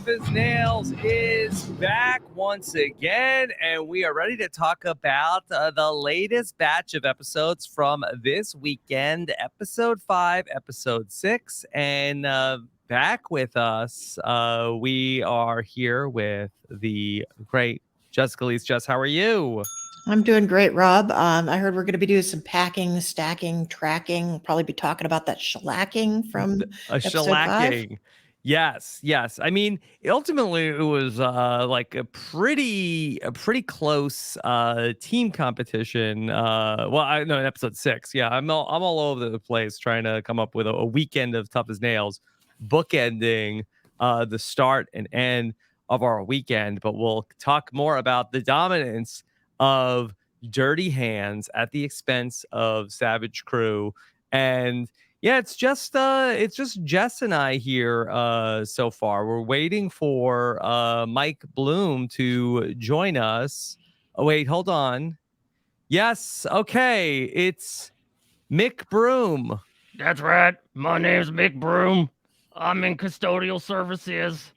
Tough as Nails is back once again, and we are ready to talk about the latest batch of episodes from this weekend, episode 5, episode 6, and back with us, we are here with the great Jessica Liese. Jess, how are you? I'm doing great, Rob. I heard we're going to be doing some packing, stacking, tracking. We'll probably be talking about that shellacking from episode 5. Yes. I mean, ultimately, it was like a pretty close team competition. I know in episode 6. Yeah, I'm all over the place trying to come up with a weekend of Tough as Nails, bookending the start and end of our weekend. But we'll talk more about the dominance of Dirty Hands at the expense of Savage Crew. And yeah, it's just Jess and I here so far. We're waiting for Mike Bloom to join us. Oh wait, hold on. Yes, okay, it's Mick Broom. That's right. My name's Mick Broom. I'm in custodial services.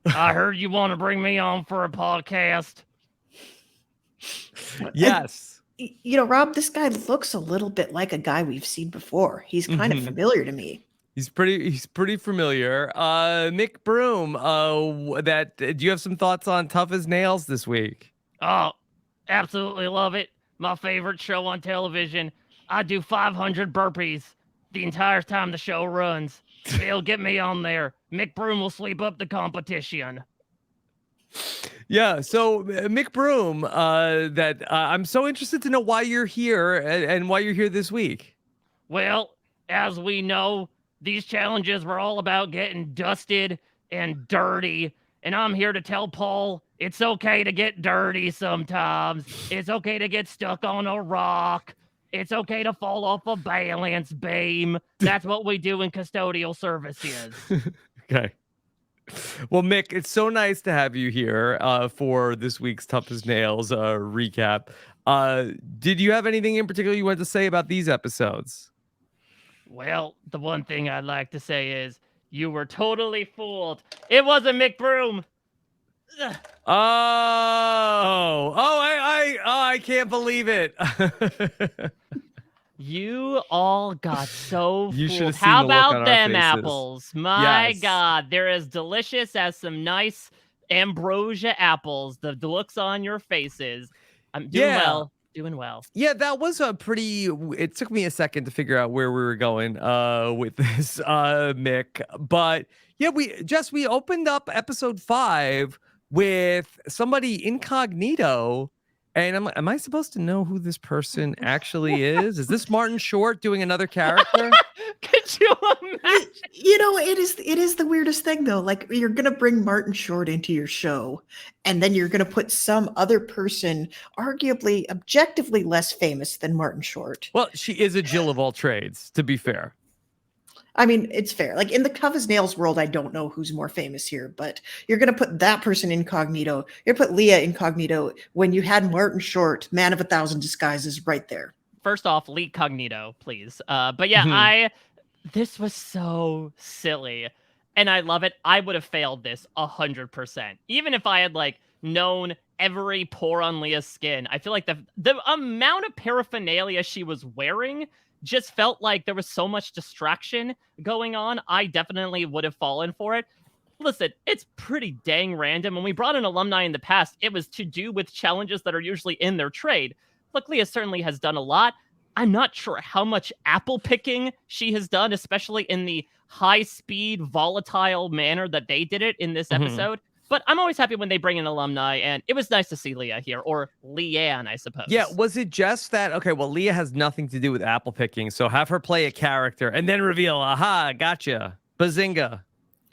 I heard you want to bring me on for a podcast. Yes. You know, Rob, this guy looks a little bit like a guy we've seen before. He's kind of familiar to me. He's pretty familiar. Mick Broom, do you have some thoughts on Tough as Nails this week? Oh, absolutely love it. My favorite show on television. I do 500 burpees the entire time the show runs. It'll get me on there. Mick Broom will sweep up the competition. Yeah, so Mick Broom, I'm so interested to know why you're here and why you're here this week. Well, as we know, these challenges were all about getting dusted and dirty, and I'm here to tell Paul it's okay to get dirty sometimes. It's okay to get stuck on a rock. It's okay to fall off a balance beam. That's what we do in custodial services. Okay. Well, Mick, it's so nice to have you here for this week's Tough as Nails recap. Did you have anything in particular you wanted to say about these episodes? Well, the one thing I'd like to say is you were totally fooled. It wasn't Mick Broom. I can't believe it. You all got so You should fooled. have seen How the look on about our them faces. apples? My Yes. God, they're as delicious as some nice ambrosia apples. The looks on your faces. I'm doing well. Doing well. Yeah, that was it took me a second to figure out where we were going with this, Mick. But yeah, we opened up episode 5 with somebody Incognito. And am I supposed to know who this person actually is? Is this Martin Short doing another character? Could you imagine? You know, it is the weirdest thing, though. Like, you're going to bring Martin Short into your show, and then you're going to put some other person, arguably, objectively less famous than Martin Short. Well, she is a Jill of all trades, to be fair. I mean, it's fair. Like, in the Tough as Nails world, I don't know who's more famous here, but you're going to put that person incognito. You're going to put Leah incognito when you had Martin Short, Man of a Thousand Disguises, right there. First off, Lee Cognito, please. But yeah, this was so silly, and I love it. I would have failed this 100%. Even if I had, known every pore on Leah's skin. I feel like the amount of paraphernalia she was wearing just felt like there was so much distraction going on. I definitely would have fallen for it. Listen, it's pretty dang random. When we brought in alumni in the past, it was to do with challenges that are usually in their trade. Look, Leah certainly has done a lot. I'm not sure how much apple picking she has done, especially in the high-speed, volatile manner that they did it in this episode. But I'm always happy when they bring in alumni, and it was nice to see Leah here, or Leanne, I suppose. Yeah, was it just that, okay, well, Leah has nothing to do with apple picking, so have her play a character, and then reveal, aha, gotcha, bazinga.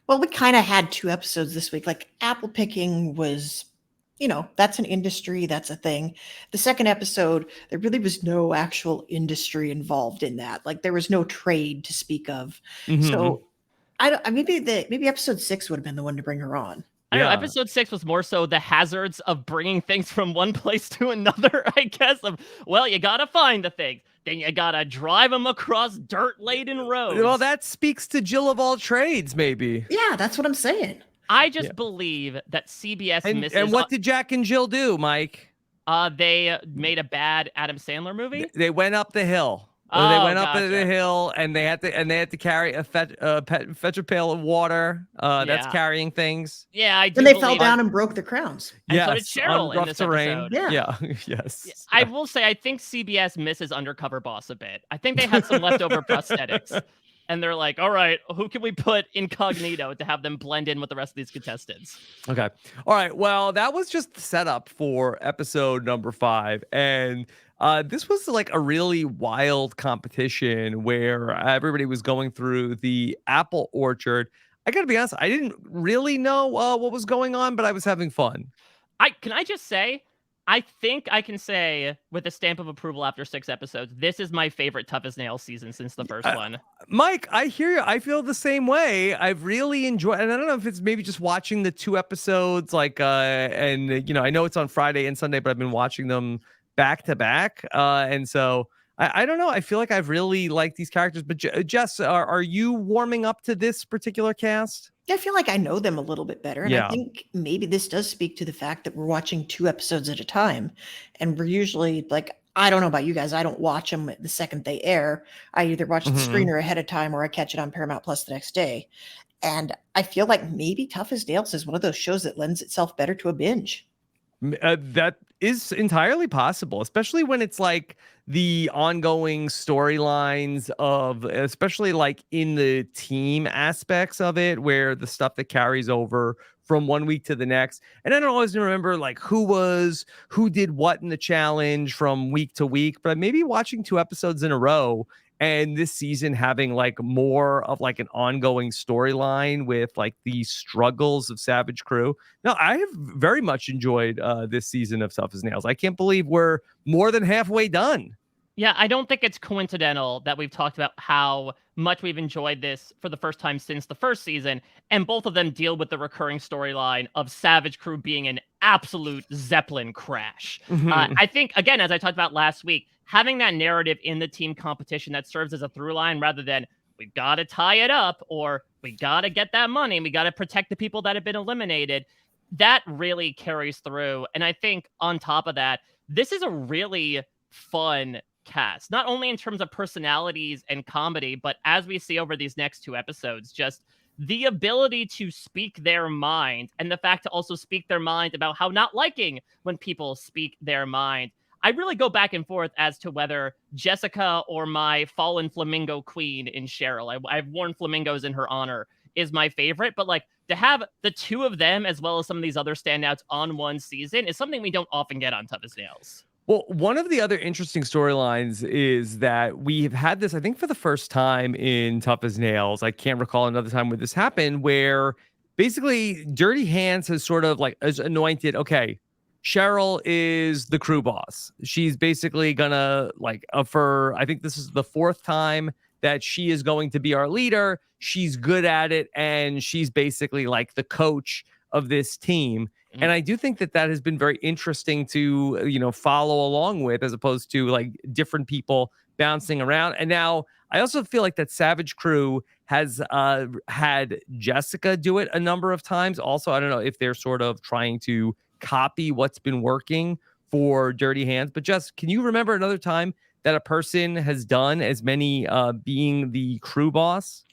Well, we kind of had 2 episodes this week. Like, apple picking was, that's an industry, that's a thing. The second episode, there really was no actual industry involved in that. Like, there was no trade to speak of. So, maybe episode 6 would have been the one to bring her on. I don't know, episode 6 was more so the hazards of bringing things from one place to another, I guess. You gotta find the things. then you gotta drive them across dirt-laden roads. Well, that speaks to Jill of all trades, maybe. Yeah, that's what I'm saying. I just believe that CBS misses. And what did Jack and Jill do, Mike? They made a bad Adam Sandler movie. They went up the hill. Oh, They went up gotcha. the hill, and they had to carry a fetch a pail of water. That's Yeah. carrying things. Yeah, I do. And they believe fell down and broke their crowns. And so did Yes, Cheryl on in rough this terrain. episode. Yeah. Yes. I will say, I think CBS misses Undercover Boss a bit. I think they had some leftover prosthetics. And they're like, all right, who can we put incognito to have them blend in with the rest of these contestants? Okay. All right. Well, that was just the setup for episode number 5. And this was like a really wild competition where everybody was going through the apple orchard. I got to be honest, I didn't really know what was going on, but I was having fun. Can I just say, I think I can say with a stamp of approval after 6 episodes, this is my favorite Tough as Nails season since the first one. Mike, I hear you. I feel the same way. I've really enjoyed, and I don't know if it's maybe just watching the 2 episodes, and I know it's on Friday and Sunday, but I've been watching them back to back, and so I don't know. I feel like I've really liked these characters. But Jess, are you warming up to this particular cast? I feel like I know them a little bit better. And Yeah. I think maybe this does speak to the fact that we're watching 2 episodes at a time. And we're usually like, I don't know about you guys. I don't watch them the second they air. I either watch the screener ahead of time or I catch it on Paramount Plus the next day. And I feel like maybe Tough as Nails is one of those shows that lends itself better to a binge. That is entirely possible, especially when it's like the ongoing storylines of, especially like in the team aspects of it, where the stuff that carries over from one week to the next. And I don't always remember like who did what in the challenge from week to week, but maybe watching 2 episodes in a row and this season having like more of like an ongoing storyline with like the struggles of Savage Crew. No, I have very much enjoyed this season of Tough as Nails. I can't believe we're more than halfway done. Yeah, I don't think it's coincidental that we've talked about how much we've enjoyed this for the first time since the first season, and both of them deal with the recurring storyline of Savage Crew being an absolute Zeppelin crash. I think, again, as I talked about last week, having that narrative in the team competition that serves as a through line rather than we've got to tie it up or we got to get that money and we got to protect the people that have been eliminated, that really carries through. And I think on top of that, this is a really fun cast, not only in terms of personalities and comedy, but as we see over these next 2 episodes, just the ability to speak their mind and the fact to also speak their mind about how not liking when people speak their mind. I really go back and forth as to whether Jessica or my fallen flamingo queen in Cheryl, I've worn flamingos in her honor, is my favorite. But like to have the 2 of them as well as some of these other standouts on one season is something we don't often get on Tough as Nails. Well, one of the other interesting storylines is that we've had this, I think, for the first time in Tough as Nails. I can't recall another time where this happened, where basically Dirty Hands has sort of like has anointed, okay, Cheryl is the crew boss. She's basically gonna like I think this is the 4th time that she is going to be our leader. She's good at it, and she's basically like the coach of this team. And I do think that has been very interesting to, follow along with, as opposed to like different people bouncing around. And now I also feel like that Savage Crew has had Jessica do it a number of times. Also, I don't know if they're sort of trying to copy what's been working for Dirty Hands. But Jess, can you remember another time that a person has done as many being the crew boss?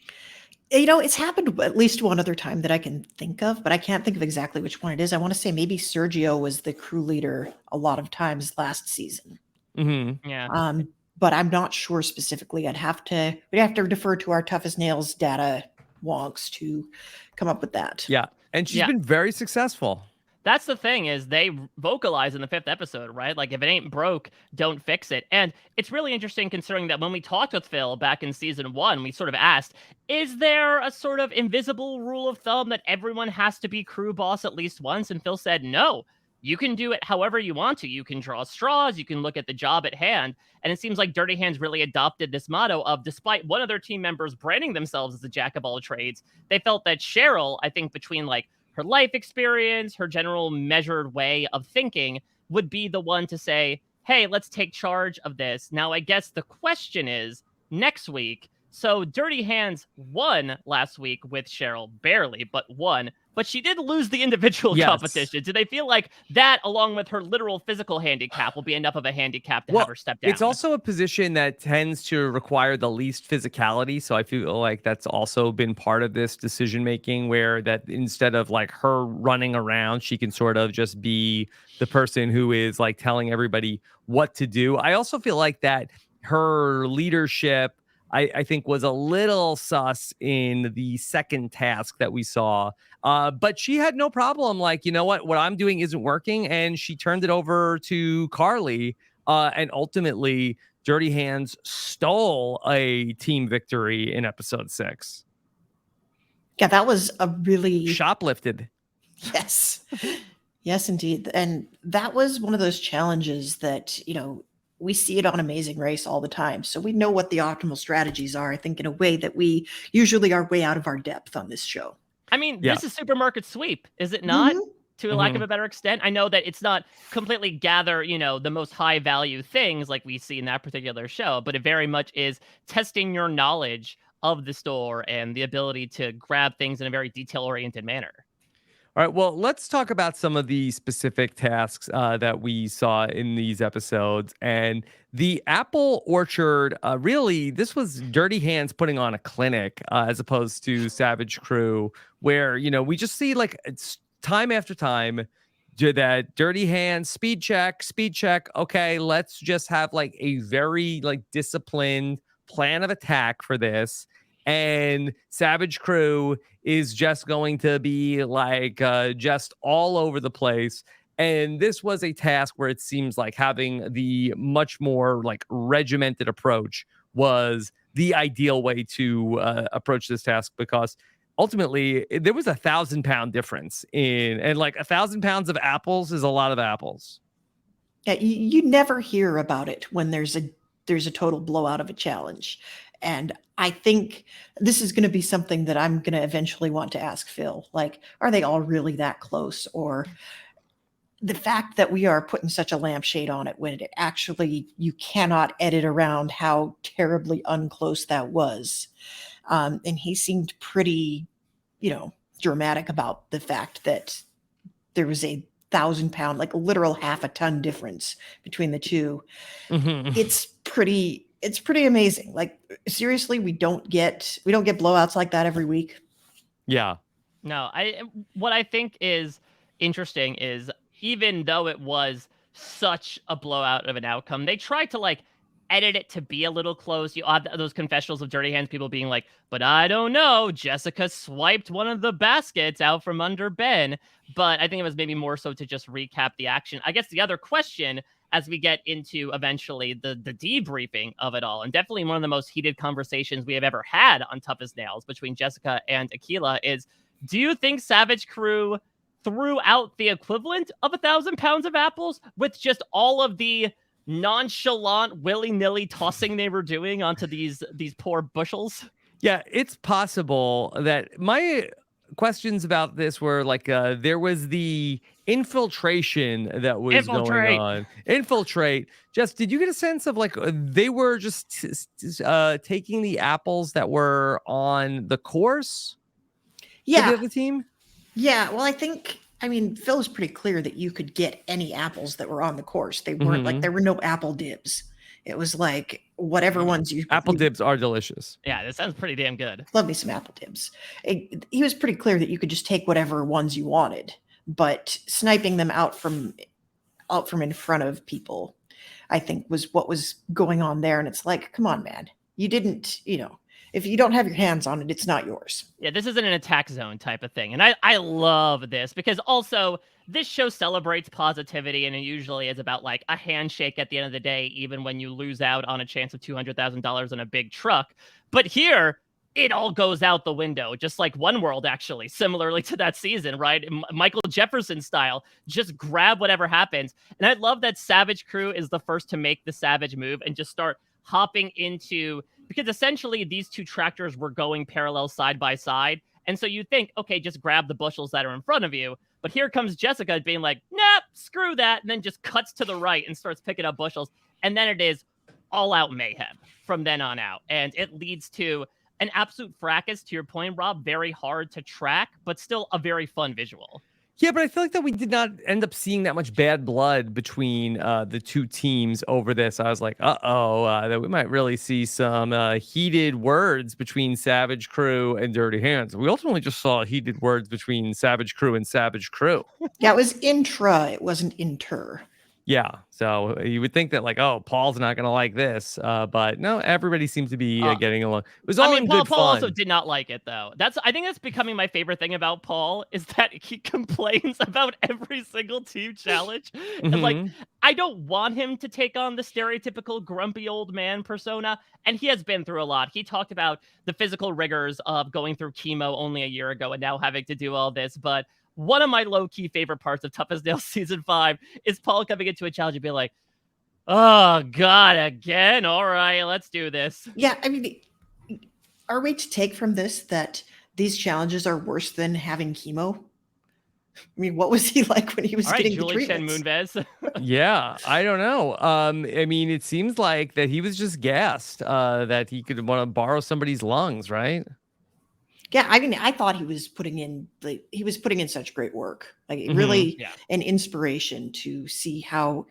It's happened at least one other time that I can think of, but I can't think of exactly which one it is. I want to say maybe Sergio was the crew leader a lot of times last season. Yeah. But I'm not sure specifically. We'd have to defer to our Tough as Nails data wonks to come up with that. Yeah. And she's been very successful. That's the thing, is they vocalize in the 5th episode, right? Like, if it ain't broke, don't fix it. And it's really interesting considering that when we talked with Phil back in season 1, we sort of asked, is there a sort of invisible rule of thumb that everyone has to be crew boss at least once? And Phil said, no, you can do it however you want to. You can draw straws, you can look at the job at hand. And it seems like Dirty Hands really adopted this motto of, despite one of their team members branding themselves as a jack of all trades, they felt that Cheryl, I think between like her life experience, her general measured way of thinking, would be the one to say, hey, let's take charge of this. Now, I guess the question is next week. So Dirty Hands won last week with Cheryl, barely, but won. But she did lose the individual Yes. competition. Do they feel like that, along with her literal physical handicap, will be enough of a handicap to have her step down? It's also a position that tends to require the least physicality. So I feel like that's also been part of this decision making, where that instead of like her running around, she can sort of just be the person who is like telling everybody what to do. I also feel like that her leadership, I think, was a little sus in the second task that we saw. But she had no problem. Like, you know what I'm doing isn't working. And she turned it over to Carly. And ultimately, Dirty Hands stole a team victory in episode 6. Yeah, that was a really Shoplifted. Yes. Yes, indeed. And that was one of those challenges that, we see it on Amazing Race all the time. So we know what the optimal strategies are, I think, in a way that we usually are way out of our depth on this show. I mean, this is supermarket sweep, is it not? Mhm. To a lack of a better extent. I know that it's not completely gather, the most high value things like we see in that particular show, but it very much is testing your knowledge of the store and the ability to grab things in a very detail oriented manner. All right, well, let's talk about some of the specific tasks that we saw in these episodes. And the apple orchard, really, this was Dirty Hands putting on a clinic as opposed to Savage Crew, where, we just see like it's time after time that Dirty Hands speed check. Okay, let's just have like a very like disciplined plan of attack for this. And Savage Crew is just going to be like just all over the place. And this was a task where it seems like having the much more like regimented approach was the ideal way to approach this task, because ultimately there was 1,000-pound difference and like 1,000 pounds of apples is a lot of apples. Yeah, you never hear about it when there's a total blowout of a challenge. And I think this is going to be something that I'm going to eventually want to ask Phil. Like, are they all really that close? Or the fact that we are putting such a lampshade on it when it actually, you cannot edit around how terribly unclose that was. And he seemed pretty, dramatic about the fact that there was a 1,000-pound, like literal half a ton difference between the two. Mm-hmm. It's pretty amazing. Like, seriously, we don't get blowouts like that every week. Yeah. No, what I think is interesting is, even though it was such a blowout of an outcome, they tried to like edit it to be a little close. You had those confessionals of Dirty Hands, people being like, but I don't know, Jessica swiped one of the baskets out from under Ben. But I think it was maybe more so to just recap the action. I guess the other question, as we get into eventually the debriefing of it all, and definitely one of the most heated conversations we have ever had on Tough as Nails between Jessica and Akilah, is, do you think Savage Crew threw out the equivalent of 1,000 pounds of apples with just all of the nonchalant, willy-nilly tossing they were doing onto these poor bushels? Yeah, it's possible. That my questions about this were like there was the infiltration that was going on. Infiltrate. Just, did you get a sense of like they were just taking the apples that were on the course? Yeah. For the other team? Yeah, well, Phil was pretty clear that you could get any apples that were on the course. They weren't like, there were no apple dibs. It was like whatever ones you... Apple dibs are delicious. Yeah, that sounds pretty damn good. Love me some apple dibs. He was pretty clear that you could just take whatever ones you wanted, but sniping them out from in front of people, I think, was what was going on there. And it's like, come on, man. You didn't, if you don't have your hands on it, it's not yours. Yeah, this isn't an attack zone type of thing. And I love this, because also this show celebrates positivity, and it usually is about like a handshake at the end of the day, even when you lose out on a chance of $200,000 in a big truck. But here, it all goes out the window, just like One World, actually, similarly to that season, right? Michael Jefferson style, just grab whatever happens. And I love that Savage Crew is the first to make the Savage move and just start hopping into... because essentially these two tractors were going parallel side by side. And so you think, okay, just grab the bushels that are in front of you. But here comes Jessica being like, nope, screw that. And then just cuts to the right and starts picking up bushels. And then it is all out mayhem from then on out. And it leads to an absolute fracas, to your point, Rob. Very hard to track, but still a very fun visual. Yeah, but I feel like that we did not end up seeing that much bad blood between the two teams over this. I was like, that we might really see some heated words between Savage Crew and Dirty Hands. We ultimately just saw heated words between Savage Crew and Savage Crew. Yeah, it was intra. It wasn't inter. Yeah, so you would think that like, oh, Paul's not gonna like this, but no, everybody seems to be getting along. It was all in good Paul fun. also did not like it though. I think that's becoming my favorite thing about Paul is that he complains about every single team challenge. And like, I don't want him to take on the stereotypical grumpy old man persona, and he has been through a lot. He talked about the physical rigors of going through chemo only a year ago and now having to do all this, but one of my low-key favorite parts of Tough as Nails Season 5 is Paul coming into a challenge and being like, oh, God, again? All right, let's do this. Yeah, I mean, are we to take from this that these challenges are worse than having chemo? I mean, what was he like when he was getting Julie the treatments? Chen Moonves. Yeah, I don't know. I mean, it seems like that he was just gassed that he could want to borrow somebody's lungs, right? Yeah, I mean, I thought he was putting in such great work. Like really an inspiration to see how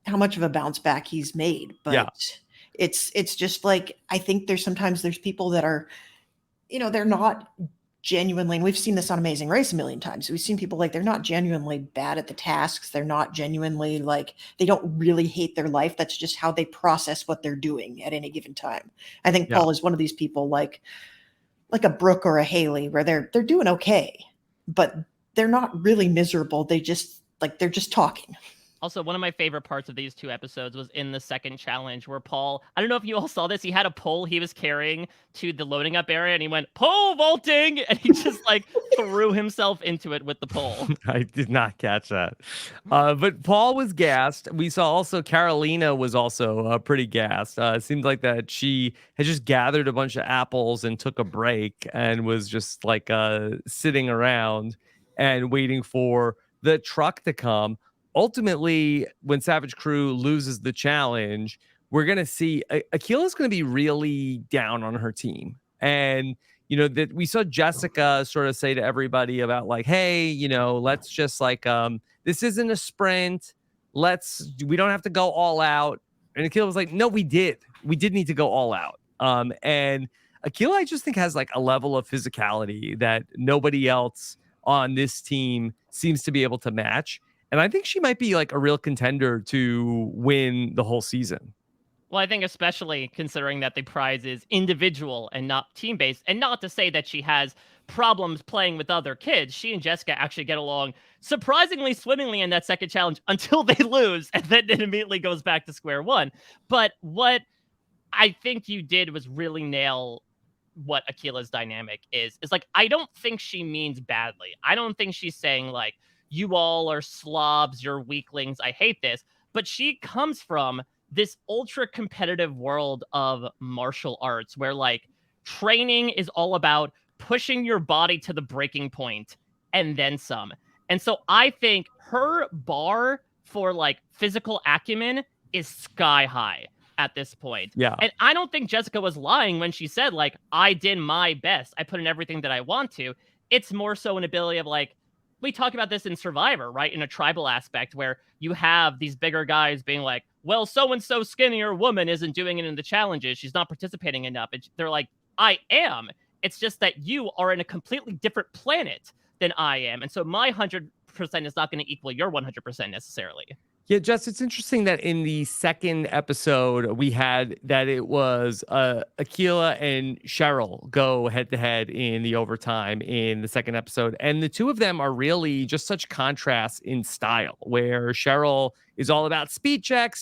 much of a bounce back he's made. But it's just like, I think there's people that are, they're not genuinely, and we've seen this on Amazing Race a million times. We've seen people like, they're not genuinely bad at the tasks. They're not genuinely like, they don't really hate their life. That's just how they process what they're doing at any given time. I think Paul is one of these people like a Brooke or a Haley, where they're doing okay, but they're not really miserable. They're just talking. Also, one of my favorite parts of these two episodes was in the second challenge where Paul, I don't know if you all saw this, he had a pole he was carrying to the loading up area and he went, pole vaulting! And he just like threw himself into it with the pole. I did not catch that. But Paul was gassed. We saw also Carolina was also pretty gassed. It seemed like that she had just gathered a bunch of apples and took a break and was just like sitting around and waiting for the truck to come. Ultimately, when Savage Crew loses the challenge, we're going to see Akila's going to be really down on her team. And, that we saw Jessica sort of say to everybody about like, hey, let's just like, this isn't a sprint. We don't have to go all out. And Akila was like, no, we did need to go all out. And Akila, I just think, has like a level of physicality that nobody else on this team seems to be able to match. And I think she might be like a real contender to win the whole season. Well, I think especially considering that the prize is individual and not team-based, and not to say that she has problems playing with other kids. She and Jessica actually get along surprisingly swimmingly in that second challenge until they lose, and then it immediately goes back to square one. But what I think you did was really nail what Akila's dynamic is like, I don't think she means badly. I don't think she's saying like, you all are slobs, you're weaklings, I hate this. But she comes from this ultra competitive world of martial arts where like training is all about pushing your body to the breaking point and then some. And so I think her bar for like physical acumen is sky high at this point. Yeah. And I don't think Jessica was lying when she said like, I did my best. I put in everything that I want to. It's more so an ability of like, we talk about this in Survivor, right? In a tribal aspect where you have these bigger guys being like, well, so-and-so skinnier woman isn't doing it in the challenges. She's not participating enough. And they're like, I am. It's just that you are in a completely different planet than I am. And so my 100% is not going to equal your 100% necessarily. Yeah, Jess, it's interesting that in the second episode, we had that it was Akila and Cheryl go head-to-head in the overtime in the second episode. And the two of them are really just such contrasts in style, where Cheryl is all about speed check,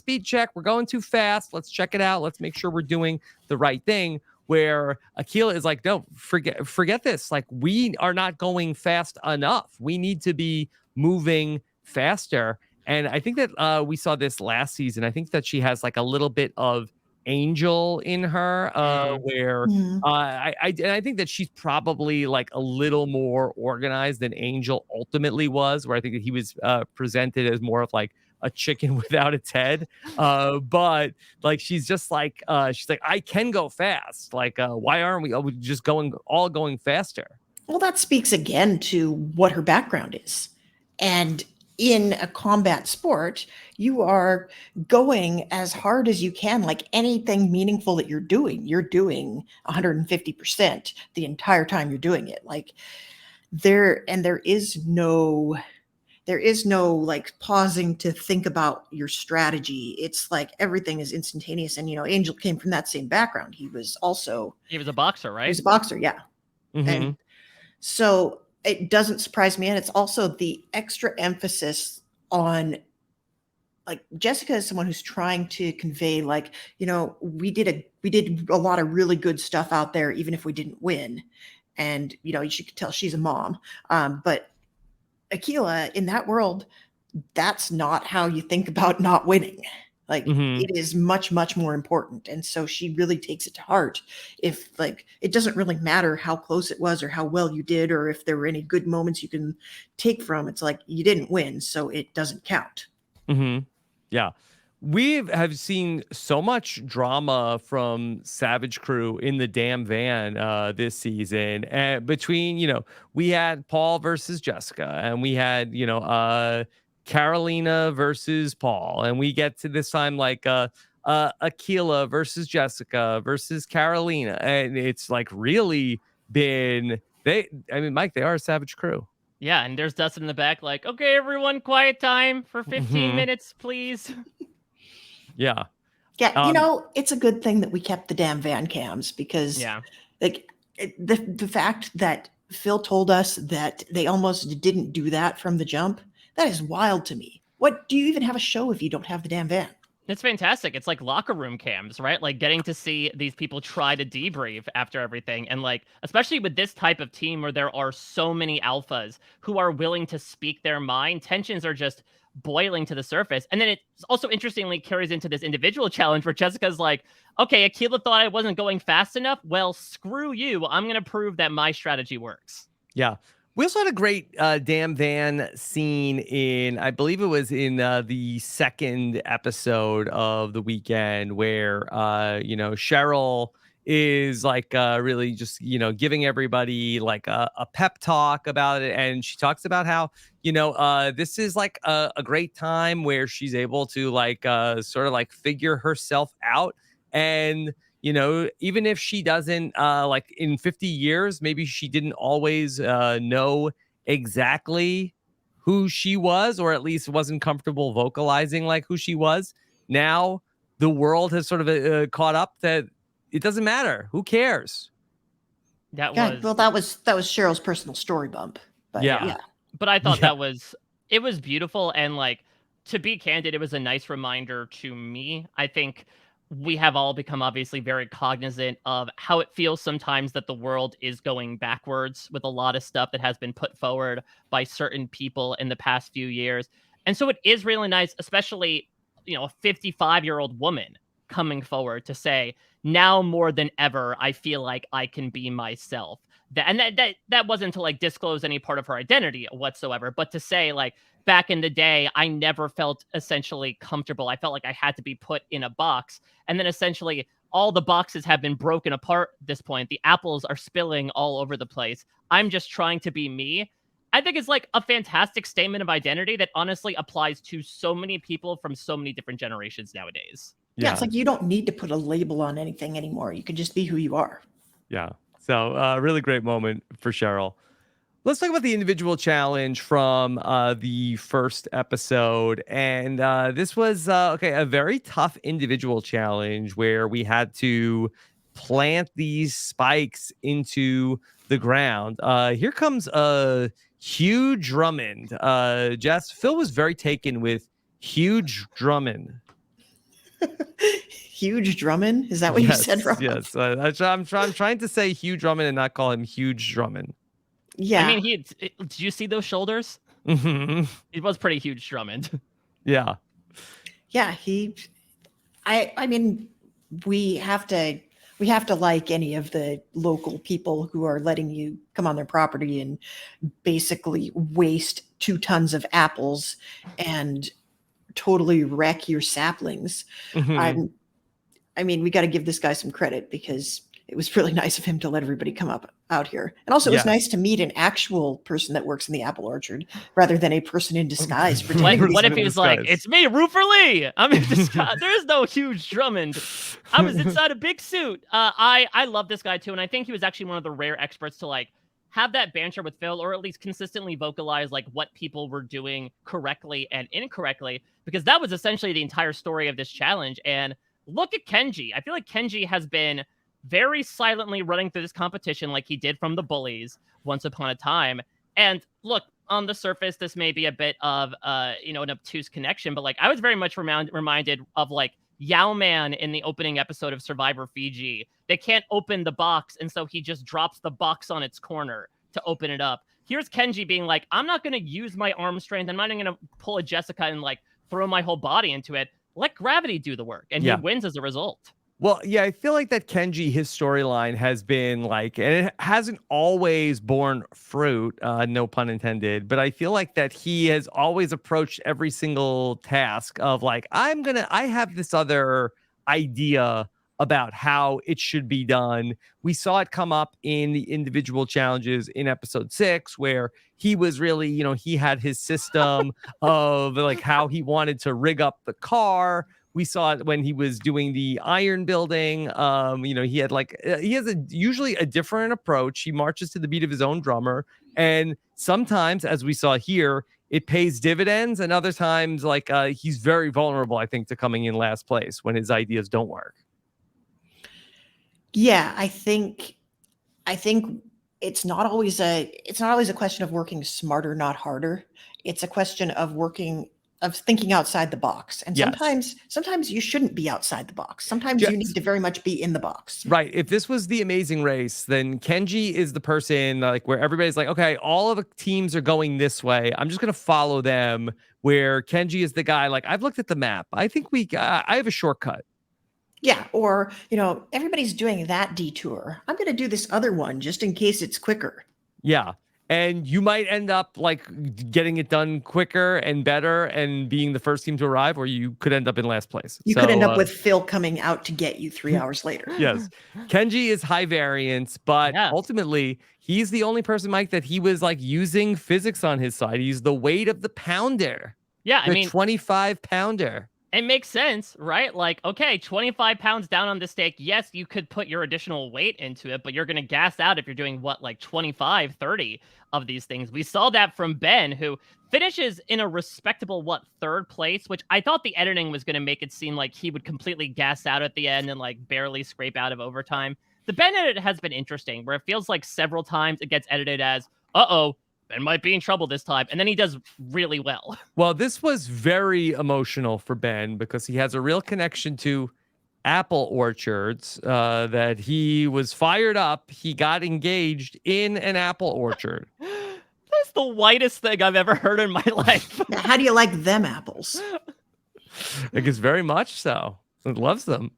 we're going too fast, let's check it out, let's make sure we're doing the right thing. Where Akila is like, no, forget this. Like, we are not going fast enough. We need to be moving faster. And I think that we saw this last season. I think that she has like a little bit of angel in her, where Mhm. I think that she's probably like a little more organized than Angel ultimately was, where I think that he was presented as more of like a chicken without its head. But like she's just like she's like, I can go fast. Like, why aren't we just going faster? Well, that speaks again to what her background is. And in a combat sport, you are going as hard as you can, like anything meaningful that you're doing 150% the entire time you're doing it. Like there is no like pausing to think about your strategy. It's like everything is instantaneous. And Angel came from that same background. He was a boxer, he was right? a boxer, yeah. Mm-hmm. And so it doesn't surprise me. And it's also the extra emphasis on, like, Jessica is someone who's trying to convey, like, we did a lot of really good stuff out there, even if we didn't win. And, you could tell she's a mom. But Akila, in that world, that's not how you think about not winning. Like, Mm-hmm. it is much, much more important. And so she really takes it to heart. If, like, it doesn't really matter how close it was or how well you did, or if there were any good moments you can take from, it's like you didn't win, so it doesn't count. Mm-hmm. Yeah. We have seen so much drama from Savage Crew in the damn van this season. And between, we had Paul versus Jessica, and we had, Carolina versus Paul. And we get to this time like Aquila versus Jessica versus Carolina. And it's like really been Mike, they are a Savage Crew. Yeah, and there's Dustin in the back, like, okay, everyone, quiet time for 15 Mhm. minutes, please. Yeah. Yeah, Um, it's a good thing that we kept the damn van cams, because Yeah. like the fact that Phil told us that they almost didn't do that from the jump, that is wild to me. What do you even have a show if you don't have the damn van? It's fantastic. It's like locker room cams, right? Like getting to see these people try to debrief after everything. And like, especially with this type of team where there are so many alphas who are willing to speak their mind, tensions are just boiling to the surface. And then it also interestingly carries into this individual challenge where Jessica's like, okay, Akila thought I wasn't going fast enough. Well, screw you. I'm going to prove that my strategy works. Yeah. We also had a great damn van scene in, I believe it was in the second episode of the weekend, where, Cheryl is like really just, giving everybody like a pep talk about it. And she talks about how, this is like a great time where she's able to like sort of like figure herself out. And even if she doesn't like in 50 years, maybe she didn't always know exactly who she was, or at least wasn't comfortable vocalizing like who she was. Now the world has sort of caught up that it doesn't matter. Who cares? That God, well, was that was Cheryl's personal story bump. But Yeah. yeah. but I thought Yeah. it was beautiful, and like, to be candid, it was a nice reminder to me. I think we have all become obviously very cognizant of how it feels sometimes that the world is going backwards with a lot of stuff that has been put forward by certain people in the past few years. And so it is really nice, especially, a 55-year-old woman coming forward to say, now more than ever, I feel like I can be myself. That wasn't to like disclose any part of her identity whatsoever, but to say, like, back in the day, I never felt essentially comfortable. I felt like I had to be put in a box. And then essentially all the boxes have been broken apart at this point. The apples are spilling all over the place. I'm just trying to be me. I think it's like a fantastic statement of identity that honestly applies to so many people from so many different generations nowadays. Yeah, it's Yeah. like you don't need to put a label on anything anymore. You can just be who you are. Yeah. So really great moment for Cheryl. Let's talk about the individual challenge from the first episode. And this was, a very tough individual challenge where we had to plant these spikes into the ground. Here comes Hugh Drummond. Phil was very taken with Huge Drummond. Huge Drummond? Is that what you said, Rob? Yes. I'm trying to say Hugh Drummond and not call him Huge Drummond. Yeah. I mean, did you see those shoulders? Mhm. It was pretty huge, Drummond. Yeah. Yeah, I mean, we have to like any of the local people who are letting you come on their property and basically waste 2 tons of apples and totally wreck your saplings. Mhm. I mean, we got to give this guy some credit because it was really nice of him to let everybody come up out here. And also, it was nice Yes. to meet an actual person that works in the apple orchard rather than a person in disguise What, pretending to be what if Person he in was like, disguise. "It's me, Roofer Lee. I'm in disguise. There is no huge Drummond. I was inside a big suit." I love this guy too, and I think he was actually one of the rare experts to like have that banter with Phil, or at least consistently vocalize like what people were doing correctly and incorrectly, because that was essentially the entire story of this challenge. And look at Kenji. I feel like Kenji has been very silently running through this competition like he did from the bullies once upon a time. And look, on the surface, this may be a bit of an obtuse connection, but like I was very much reminded of like Yao Man in the opening episode of Survivor Fiji. They can't open the box, and so he just drops the box on its corner to open it up. Here's Kenji being like, I'm not gonna use my arm strength, I'm not even gonna pull a Jessica and like throw my whole body into it. Let gravity do the work, and he Yeah. wins as a result. Well, yeah, I feel like that Kenji, his storyline has been like, and it hasn't always borne fruit, no pun intended, but I feel like that he has always approached every single task of like, I have this other idea about how it should be done. We saw it come up in the individual challenges in episode 6, where he was really, he had his system of like how he wanted to rig up the car. We saw it when he was doing the iron building. He had he has usually a different approach. He marches to the beat of his own drummer, and sometimes, as we saw here, it pays dividends, and other times, he's very vulnerable, I think, to coming in last place when his ideas don't work. Yeah, I think it's not always a question of working smarter, not harder. It's a question of thinking outside the box. And Yes. sometimes you shouldn't be outside the box. Sometimes you need Yes. to very much be in the box. Right. If this was the Amazing Race, then Kenji is the person like where everybody's like, okay, all of the teams are going this way. I'm just going to follow them. Where Kenji is the guy, like, I've looked at the map. I think I have a shortcut. Yeah, or everybody's doing that detour. I'm going to do this other one just in case it's quicker. Yeah. And you might end up like getting it done quicker and better and being the first team to arrive, or you could end up in last place. You could end up with Phil coming out to get you 3 hours later. Yes. Kenji is high variance, but Yeah. ultimately he's the only person, Mike, that he was like using physics on his side. He's the weight of the pounder. Yeah, I The mean, 25 pounder. it makes sense, right? Like, okay, 25 pounds down on the stake. Yes, you could put your additional weight into it, but you're going to gas out if you're doing what, like 25, 30 of these things. We saw that from Ben, who finishes in a respectable, third place, which I thought the editing was going to make it seem like he would completely gas out at the end and like barely scrape out of overtime. The Ben edit has been interesting, where it feels like several times it gets edited as, Ben might be in trouble this time. And then he does really well. Well, this was very emotional for Ben because he has a real connection to apple orchards, that he was fired up. He got engaged in an apple orchard. That's the whitest thing I've ever heard in my life. Now, how do you like them apples? I guess very much so. He loves them.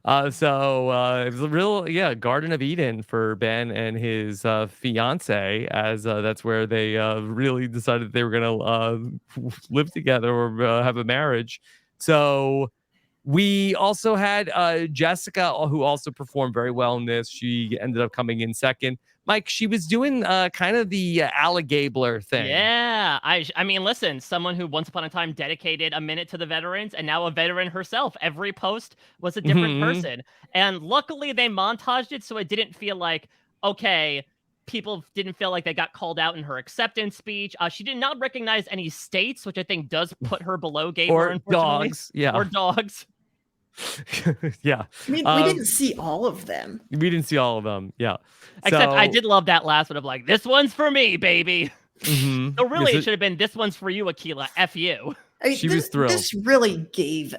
It was a real, Garden of Eden for Ben and his fiance, as that's where they really decided they were going to live together or have a marriage. So we also had Jessica, who also performed very well in this. She ended up coming in second. Mike, she was doing kind of the alligabler thing. Yeah. I mean, listen, someone who once upon a time dedicated a minute to the veterans and now a veteran herself. Every post was a different person. And luckily they montaged it so it didn't feel like, okay, people didn't feel like they got called out in her acceptance speech. She did not recognize any states, which I think does put her below Gabler, Or unfortunately. dogs. Yeah. Or dogs. Yeah. I mean, we didn't see all of them. We didn't see all of them. Yeah. Except I did love that last one of like, this one's for me, baby. Mm-hmm. So really, it should have been, this one's for you, Akila. F you. I mean, She was thrilled. This really gave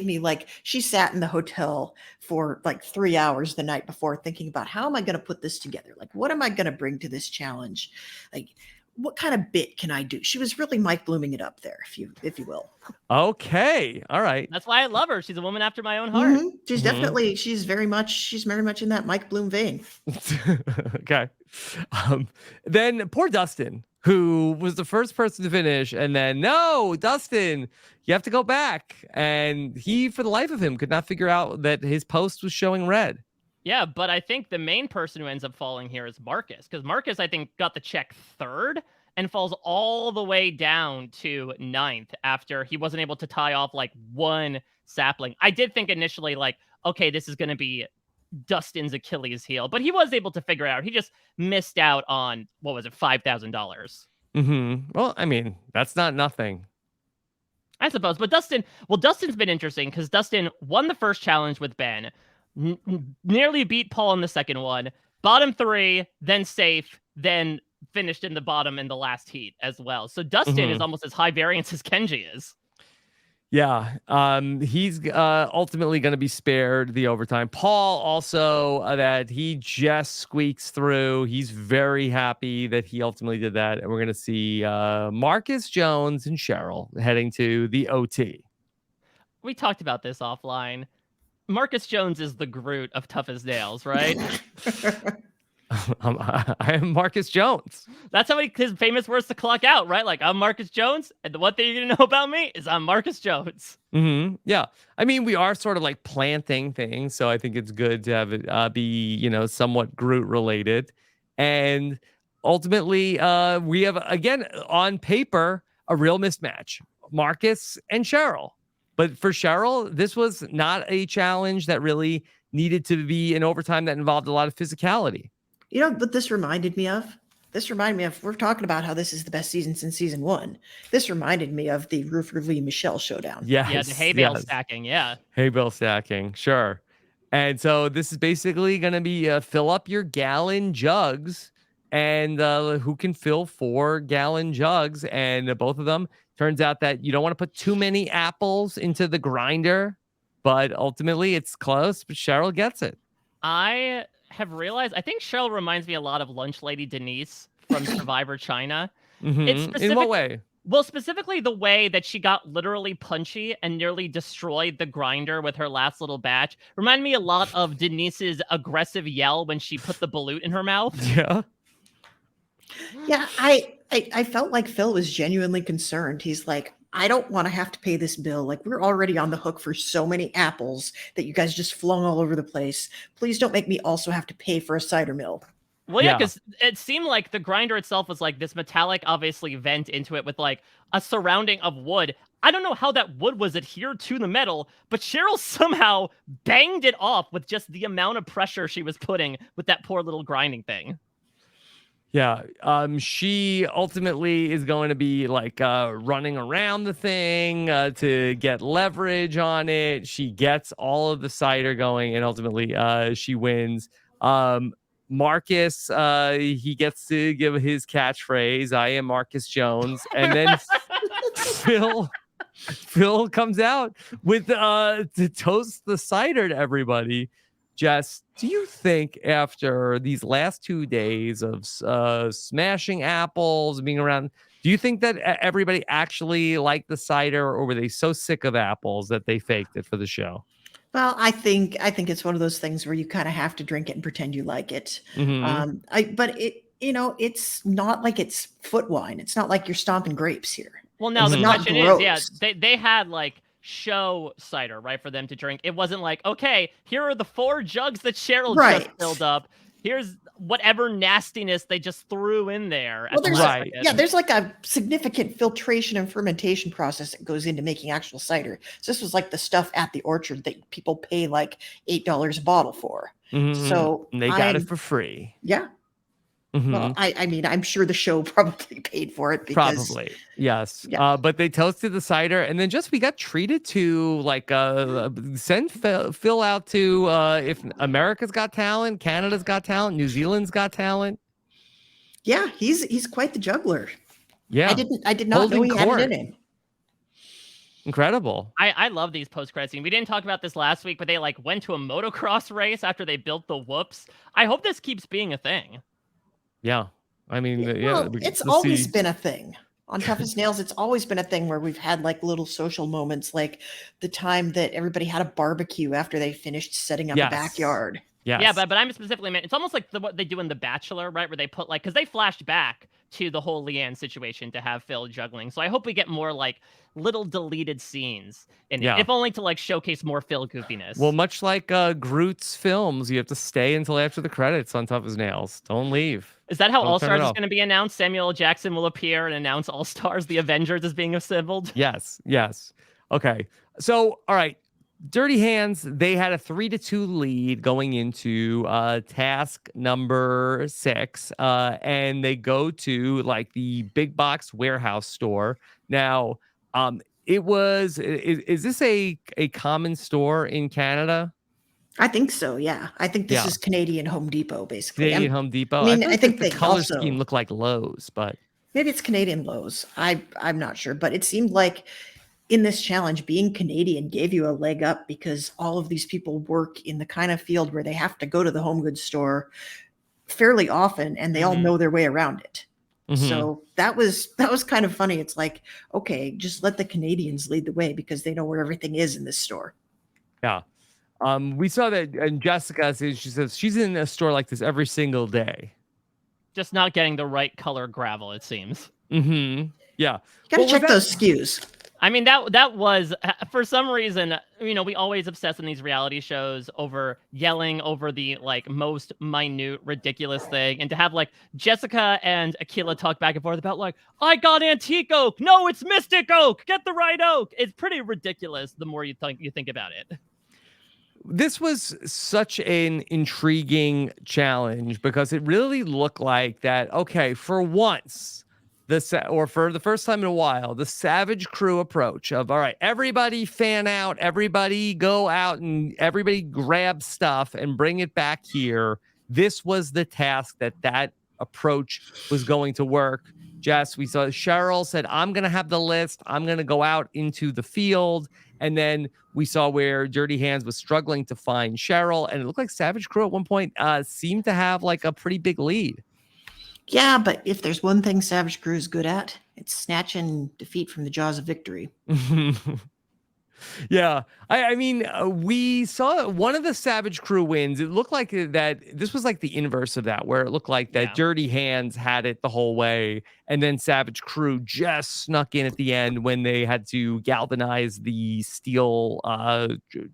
me like, she sat in the hotel for like 3 hours the night before thinking about how am I going to put this together? Like, what am I going to bring to this challenge? Like, what kind of bit can I do? She was really Mike Blooming it up there, if you will. Okay. All right. That's why I love her. She's a woman after my own heart. She's very much in that Mike Bloom vein. Okay. Then poor Dustin, who was the first person to finish, and then no, Dustin, you have to go back. And he, for the life of him, could not figure out that his post was showing red. Yeah, but I think the main person who ends up falling here is Marcus, because Marcus, I think, got the check third and falls all the way down to ninth after he wasn't able to tie off like one sapling. I did think initially, like, okay, this is going to be Dustin's Achilles heel, but he was able to figure it out. He just missed out on, what was it, $5,000. Well, I mean, that's not nothing. I suppose. But Dustin's been interesting because Dustin won the first challenge with Ben, nearly beat Paul in the second one, bottom 3, then safe, then finished in the bottom in the last heat as well. So Dustin is almost as high variance as Kenji is. Yeah, he's ultimately going to be spared the overtime. Paul also, that he just squeaks through. He's very happy that he ultimately did that. And we're going to see Marcus Jones and Cheryl heading to the OT. We talked about this offline. Marcus Jones is the Groot of Tough as Nails, right? I am Marcus Jones. That's how his famous words to clock out, right? Like, I'm Marcus Jones, and the one thing you're gonna know about me is I'm Marcus Jones. Yeah, I mean, we are sort of like planting things, so I think it's good to have it be, somewhat Groot related. And ultimately, we have, again, on paper, a real mismatch: Marcus and Cheryl. But for Cheryl, this was not a challenge that really needed to be an overtime that involved a lot of physicality. You know what this reminded me of? We're talking about how this is the best season since season 1. This reminded me of the Roofer Lee Michelle showdown. Yes, yeah, the hay bale stacking, yeah. Hay bale stacking, sure. And so this is basically going to be fill up your gallon jugs, and who can fill 4-gallon jugs. And both of them, turns out that you don't want to put too many apples into the grinder, but ultimately it's close, but Cheryl gets it. I have realized, I think Cheryl reminds me a lot of Lunch Lady Denise from Survivor China. In what way? Well, specifically the way that she got literally punchy and nearly destroyed the grinder with her last little batch. Remind me a lot of Denise's aggressive yell when she put the balut in her mouth. Yeah. Yeah, I felt like Phil was genuinely concerned. He's like, I don't want to have to pay this bill. Like, we're already on the hook for so many apples that you guys just flung all over the place. Please don't make me also have to pay for a cider mill. Well, yeah, because it seemed like the grinder itself was like this metallic, obviously, vent into it with like a surrounding of wood. I don't know how that wood was adhered to the metal, but Cheryl somehow banged it off with just the amount of pressure she was putting with that poor little grinding thing. Yeah, she ultimately is going to be like running around the thing to get leverage on it. She gets all of the cider going, and ultimately she wins. Marcus, he gets to give his catchphrase, "I am Marcus Jones," and then Phil comes out with to toast the cider to everybody. Jess, do you think after these last 2 days of smashing apples, being around, do you think that everybody actually liked the cider, or were they so sick of apples that they faked it for the show? Well, I think it's one of those things where you kind of have to drink it and pretend you like it. But it's not like it's foot wine. It's not like you're stomping grapes here. Well, now It's the not question is, gross. yeah, they had like show cider, right, for them to drink. It wasn't like, okay, here are the 4 jugs that Cheryl just filled up. Here's whatever nastiness they just threw in there. Well, there's like a significant filtration and fermentation process that goes into making actual cider. So this was like the stuff at the orchard that people pay like $8 a bottle for. So and they got it for free. Yeah. Well, I mean, I'm sure the show probably paid for it. Probably, yes. Yeah. But they toasted the cider, and then we got treated to like send Phil out to if America's Got Talent, Canada's Got Talent, New Zealand's Got Talent. Yeah, he's quite the juggler. Yeah, I did not know he had it in him. Incredible. I love these post-credit scenes. We didn't talk about this last week, but they like went to a motocross race after they built the whoops. I hope this keeps being a thing. Yeah. I mean, Well, we get it's to always see. been a thing. On Tough as Nails, it's always been a thing where we've had like little social moments, like the time that everybody had a barbecue after they finished setting up a Yes. backyard. Yeah, Yes. but I'm specifically meant. It's almost like what they do in The Bachelor, right? Where they put like, because they flashed back to the whole Leanne situation to have Phil juggling. So I hope we get more like little deleted scenes in it, Yeah. if only to like showcase more Phil Well, goofiness. much like Groot's films, you have to stay until after the credits on Tough as Nails. Don't leave. Is that how Don't All turn it Stars is off. going to be announced? Samuel L. Jackson will appear and announce All Stars, the Avengers, is being assembled. Yes. Yes. Okay. So, all right. Dirty Hands, they had a 3-2 lead going into task number 6. And they go to like the big box warehouse store. Now, it was is this a common store in Canada? I think so. Yeah, I think this Yeah. is Canadian Home Depot, basically. Canadian Home I Depot. I mean, feel I like think the they color scheme also looked like Lowe's, but maybe it's Canadian Lowe's. I'm not sure, but it seemed like in this challenge, being Canadian gave you a leg up because all of these people work in the kind of field where they have to go to the home goods store fairly often, and they all know their way around it. mhm. So that was kind of funny. It's like, okay, just let the Canadians lead the way because they know where everything is in this store. Yeah. We saw that, and Jessica says she says she's in a store like this every single day. Just not getting the right color gravel, it seems. Mm-hmm. Yeah. You got to Was check that? those SKUs. I mean, that was, for some reason, we always obsess in these reality shows over yelling over the like most minute ridiculous thing, and to have like Jessica and Akila talk back and forth about like, I got antique oak, no, it's mystic oak, get the right oak. It's pretty ridiculous the more you think about it. This was such an intriguing challenge because it really looked like that. Okay, for once, or for the first time in a while, the Savage Crew approach of all right, everybody fan out, everybody go out and everybody grab stuff and bring it back here. This was the task that approach was going to work. Jess, we saw Cheryl said, I'm going to have the list. I'm going to go out into the field. And then we saw where Dirty Hands was struggling to find Cheryl. And it looked like Savage Crew at one point seemed to have like a pretty big lead. Yeah, but if there's one thing Savage Crew is good at, it's snatching defeat from the jaws of victory. Yeah, I mean, we saw one of the Savage Crew wins. It looked like that this was like the inverse of that, where it looked like that Dirty Hands had it the whole way, and then Savage Crew just snuck in at the end when they had to galvanize the steel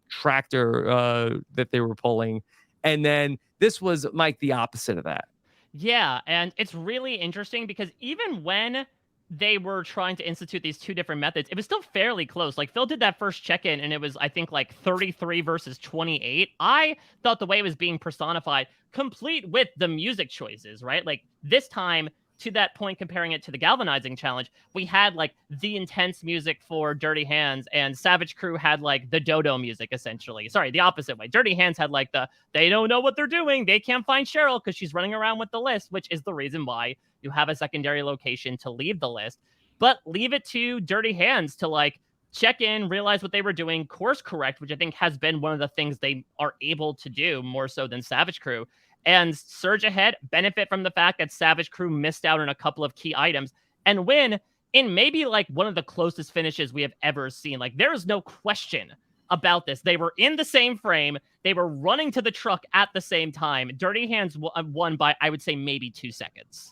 tractor that they were pulling, and then this was Mike the opposite of that. Yeah, and it's really interesting because even when they were trying to institute these two different methods, it was still fairly close. Like Phil did that first check-in and it was, I think, like 33 versus 28. I thought the way it was being personified, complete with the music choices, right? Like this time, to that point, comparing it to the galvanizing challenge, we had like the intense music for Dirty Hands, and Savage Crew had like the dodo music, essentially. Sorry, the opposite way. Dirty Hands had like they don't know what they're doing. They can't find Cheryl because she's running around with the list, which is the reason why you have a secondary location to leave the list. But leave it to Dirty Hands to like check in, realize what they were doing, course correct, which I think has been one of the things they are able to do more so than Savage Crew, and surge ahead, benefit from the fact that Savage Crew missed out on a couple of key items, and win in maybe like one of the closest finishes we have ever seen. Like there is no question about this. They were in the same frame. They were running to the truck at the same time. Dirty Hands won by, I would say, maybe 2 seconds.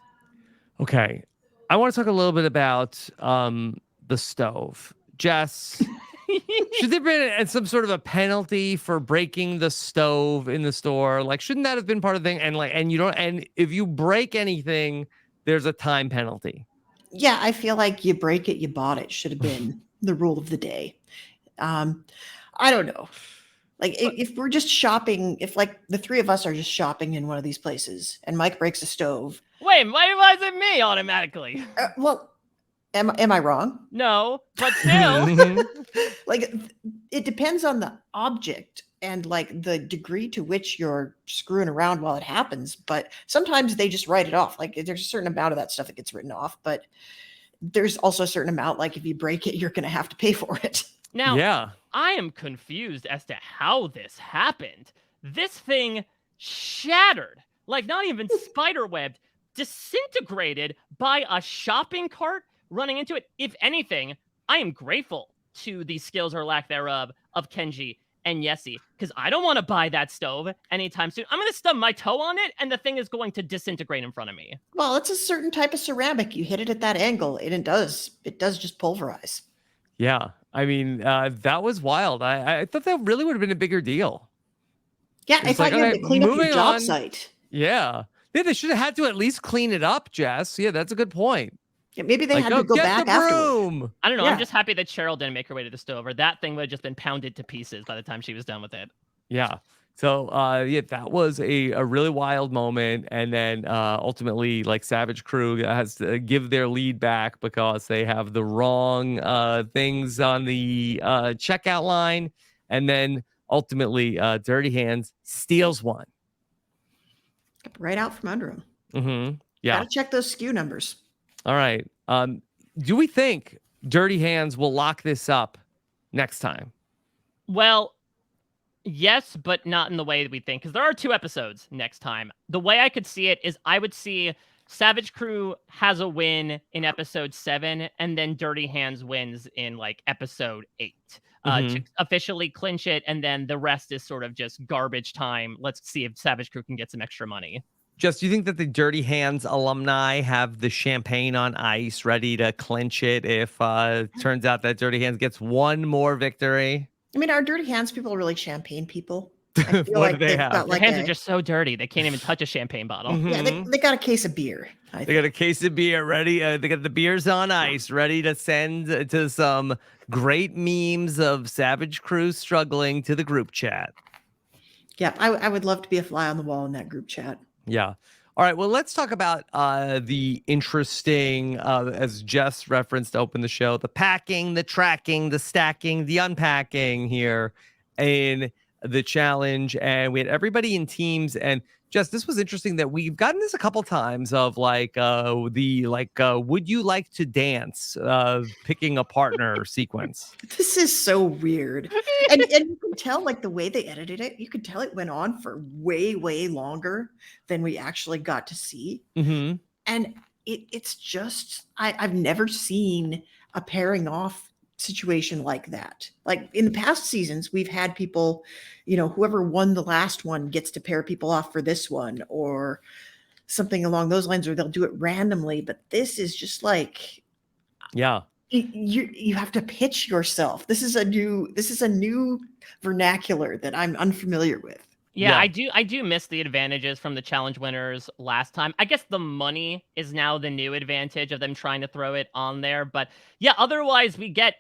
Okay. I want to talk a little bit about the stove. Jess, should there been some sort of a penalty for breaking the stove in the store? Like, shouldn't that have been part of the thing? And if you break anything, there's a time penalty. Yeah, I feel like you break it, you bought it should have been the rule of the day. I don't know. Like if we're just shopping, if like the three of us are just shopping in one of these places and Mike breaks a stove. Wait, why is it me automatically? Well, am I wrong? No, but still. Like it depends on the object and like the degree to which you're screwing around while it happens. But sometimes they just write it off. Like there's a certain amount of that stuff that gets written off, but there's also a certain amount, like if you break it, you're going to have to pay for it. Now, yeah. I am confused as to how this happened. This thing shattered, like not even spider webbed, disintegrated by a shopping cart running into it. If anything, I am grateful to the skills or lack thereof of Kenji and Yessie, because I don't want to buy that stove anytime soon. I'm going to stub my toe on it, and the thing is going to disintegrate in front of me. Well, it's a certain type of ceramic. You hit it at that angle, and it does just pulverize. Yeah. I mean, that was wild. I thought that really would have been a bigger deal. Yeah, I It's thought like, you had okay, to clean up your moving job on. site. Yeah. Yeah, they should have had to at least clean it up, Jess. Yeah, that's a good point. Yeah, maybe they Like, had to go get back the afterward. broom. I don't know. Yeah. I'm just happy that Cheryl didn't make her way to the stove, or that thing would have just been pounded to pieces by the time she was done with it. Yeah. So yeah, that was a really wild moment. And then ultimately, like, Savage Crew has to give their lead back because they have the wrong things on the checkout line. And then ultimately, Dirty Hands steals one. Right out from under them. Mm-hmm. Yeah. Gotta check those SKU numbers. All right. Do we think Dirty Hands will lock this up next time? Well, yes, but not in the way that we think, because there are 2 episodes next time. The way I could see it is I would see Savage Crew has a win in episode 7, and then Dirty Hands wins in like episode 8 to officially clinch it, and then the rest is sort of just garbage time. Let's see if Savage Crew can get some extra money. Jess, do you think that the Dirty Hands alumni have the champagne on ice ready to clinch it if turns out that Dirty Hands gets one more victory? I mean, are Dirty Hands people really champagne people? I feel What like do they they've have? got Their like hands are just so dirty, they can't even touch a champagne bottle. yeah, they got a case of beer. I They think. got a case of beer ready. They got the beers on ice ready to send to some great memes of Savage Crew struggling to the group chat. Yeah, I would love to be a fly on the wall in that group chat. Yeah. All right. Well, let's talk about the interesting, as Jess referenced to open the show, the packing, the tracking, the stacking, the unpacking here in the challenge. And we had everybody in teams. And Jess, this was interesting that we've gotten this a couple times of like would you like to dance picking a partner sequence. This is so weird. And you can tell, like, the way they edited it, you could tell it went on for way, way longer than we actually got to see. Mm-hmm. And it's just, I've never seen a pairing off situation like that. Like in the past seasons, we've had people, whoever won the last one gets to pair people off for this one or something along those lines, or they'll do it randomly. But this is just like, Yeah. You have to pitch yourself. This is a new vernacular that I'm unfamiliar with. Yeah, I do miss the advantages from the challenge winners last time. I guess the money is now the new advantage of them trying to throw it on there. But yeah, otherwise we get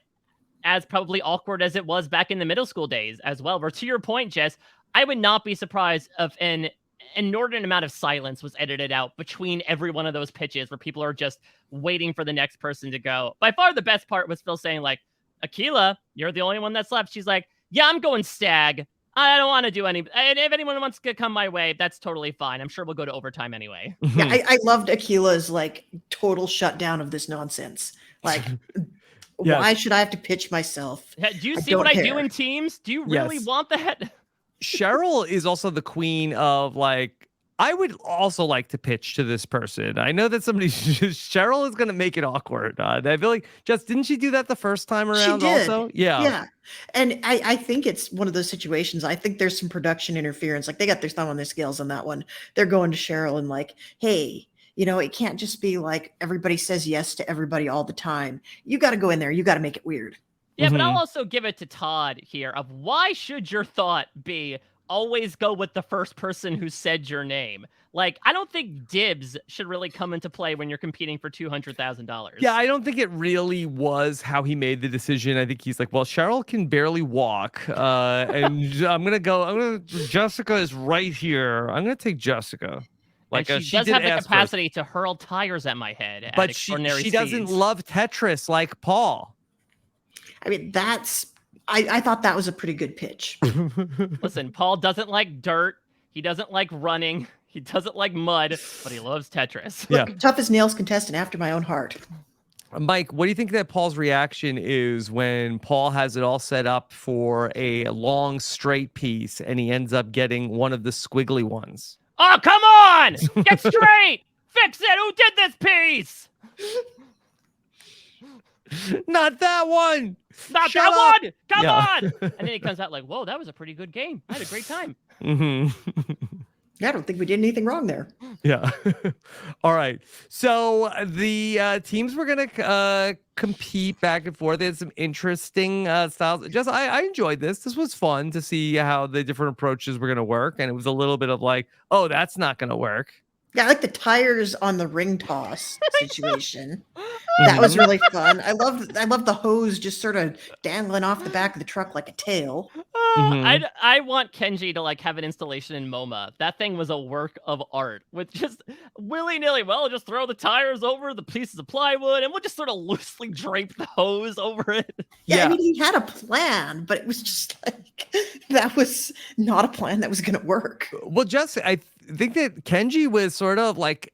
as probably awkward as it was back in the middle school days as well. Where to your point, Jess, I would not be surprised if an inordinate amount of silence was edited out between every one of those pitches where people are just waiting for the next person to go. By far the best part was Phil saying like, Akila, you're the only one that's left. She's like, yeah, I'm going stag. I don't want to do any. If anyone wants to come my way, that's totally fine. I'm sure we'll go to overtime anyway. Yeah, I loved Akila's like total shutdown of this nonsense. Like, why should I have to pitch myself? Do you see what I do in teams? Do you really want that? Cheryl is also the queen of like, I would also like to pitch to this person. I know that Cheryl is going to make it awkward. I feel like, Jess, didn't she do that the first time around also? Yeah. Yeah. And I think it's one of those situations. I think there's some production interference. Like they got their thumb on their scales on that one. They're going to Cheryl and like, hey, it can't just be like everybody says yes to everybody all the time. You got to go in there. You got to make it weird. Yeah, but I'll also give it to Todd here of why should your thought be always go with the first person who said your name? Like, I don't think dibs should really come into play when you're competing for $200,000. Yeah, I don't think it really was how he made the decision. I think he's like, well, Cheryl can barely walk. And Jessica is right here. I'm going to take Jessica. Like, she does have the capacity to hurl tires at my head. But she doesn't love Tetris like Paul. I mean, I thought that was a pretty good pitch. Listen, Paul doesn't like dirt. He doesn't like running. He doesn't like mud, but he loves Tetris. Look, tough as nails contestant after my own heart. Mike, what do you think that Paul's reaction is when Paul has it all set up for a long straight piece and he ends up getting one of the squiggly ones? Oh, come on! Get straight! fix it. Who did this piece? Not that one. Not Shut that up. one. Come Yeah. on. And then he comes out like, whoa, that was a pretty good game. I had a great time. Yeah, I don't think we did anything wrong there. Yeah. All right. So the teams were gonna compete back and forth. There's some interesting styles. Just I enjoyed this. This was fun to see how the different approaches were gonna work, and it was a little bit of like, oh, that's not gonna work. Yeah, I like the tires on the ring toss situation. That was really fun. I love the hose just sort of dangling off the back of the truck like a tail. I want Kenji to like have an installation in MoMA. That thing was a work of art with just willy-nilly. Well, just throw the tires over the pieces of plywood and we'll just sort of loosely drape the hose over it. Yeah, I mean, he had a plan, but it was just like that was not a plan that was going to work. Well, just I think that Kenji was sort of like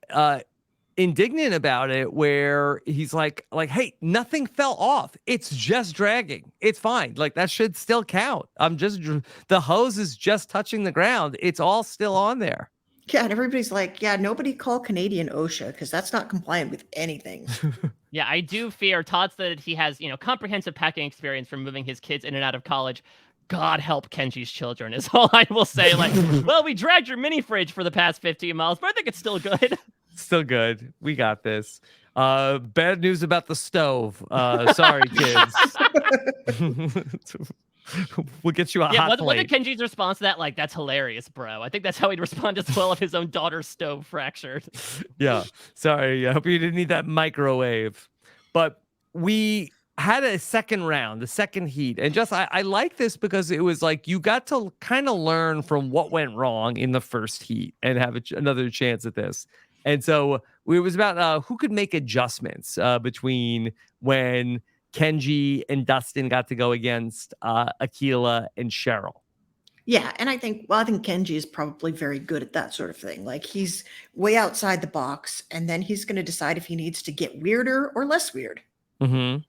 indignant about it, where he's like, hey, nothing fell off. It's just dragging. It's fine. Like that should still count. The hose is just touching the ground. It's all still on there. Yeah, and everybody's like, yeah, nobody call Canadian OSHA because that's not compliant with anything. Yeah, I do fear Todd said that he has, comprehensive packing experience from moving his kids in and out of college. God help Kenji's children is all I will say. Like, well, we dragged your mini fridge for the past 15 miles, but I think it's still good. Still good. We got this. Bad news about the stove. Sorry, kids. We'll get you a hot plate. What did Kenji's response to that? Like, that's hilarious, bro. I think that's how he'd respond as well if his own daughter's stove fractured. Yeah. Sorry. I hope you didn't need that microwave. But we had a second round, the second heat. And just I like this because it was like you got to kind of learn from what went wrong in the first heat and have another chance at this. And so it was about who could make adjustments between when Kenji and Dustin got to go against Akila and Cheryl. Yeah, and I think Kenji is probably very good at that sort of thing. Like he's way outside the box, and then he's going to decide if he needs to get weirder or less weird. Mm-hmm.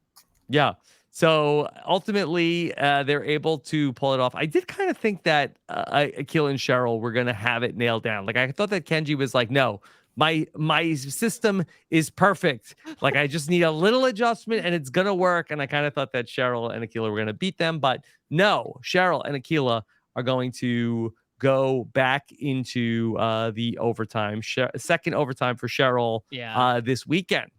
Yeah. So ultimately, they're able to pull it off. I did kind of think that Akila and Cheryl were going to have it nailed down. Like I thought that Kenji was like, no, my system is perfect. Like I just need a little adjustment and it's gonna work. And I kind of thought that Cheryl and Akila were gonna beat them, but no, Cheryl and Akila are going to go back into the overtime, second overtime for Cheryl this weekend.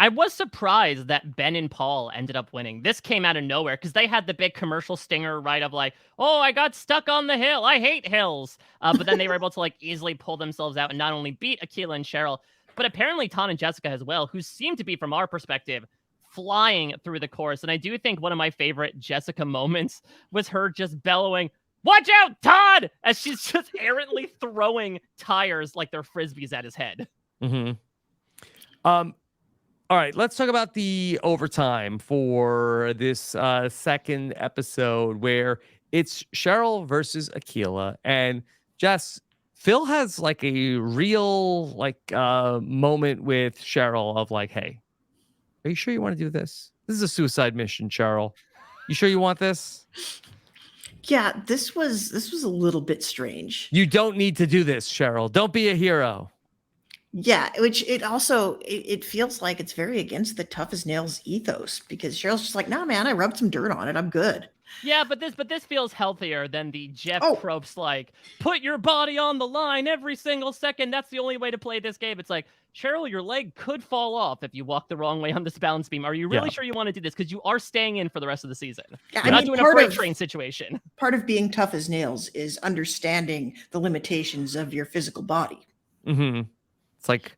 I was surprised that Ben and Paul ended up winning. This came out of nowhere because they had the big commercial stinger, right, of like, oh, I got stuck on the hill. I hate hills. But then they were able to like easily pull themselves out and not only beat Akila and Cheryl, but apparently Ton and Jessica as well, who seem to be, from our perspective, flying through the course. And I do think one of my favorite Jessica moments was her just bellowing, "Watch out, Todd!" as she's just errantly throwing tires like they're frisbees at his head. Mm-hmm. All right, let's talk about the overtime for this second episode where it's Cheryl versus Akila. And Jess, Phil has like a real moment with Cheryl of like, hey, are you sure you want to do this? This is a suicide mission, Cheryl. You sure you want this? Yeah, this was a little bit strange. You don't need to do this, Cheryl. Don't be a hero. Yeah, which it feels like it's very against the tough as nails ethos because Cheryl's just like, nah, man, I rubbed some dirt on it. I'm good. Yeah, but this feels healthier than the Jeff Probst, like, put your body on the line every single second. That's the only way to play this game. It's like, Cheryl, your leg could fall off if you walk the wrong way on this balance beam. Are you really sure you want to do this? Because you are staying in for the rest of the season. Yeah, You're not doing a freight train situation. Part of being tough as nails is understanding the limitations of your physical body. Mm-hmm. It's like,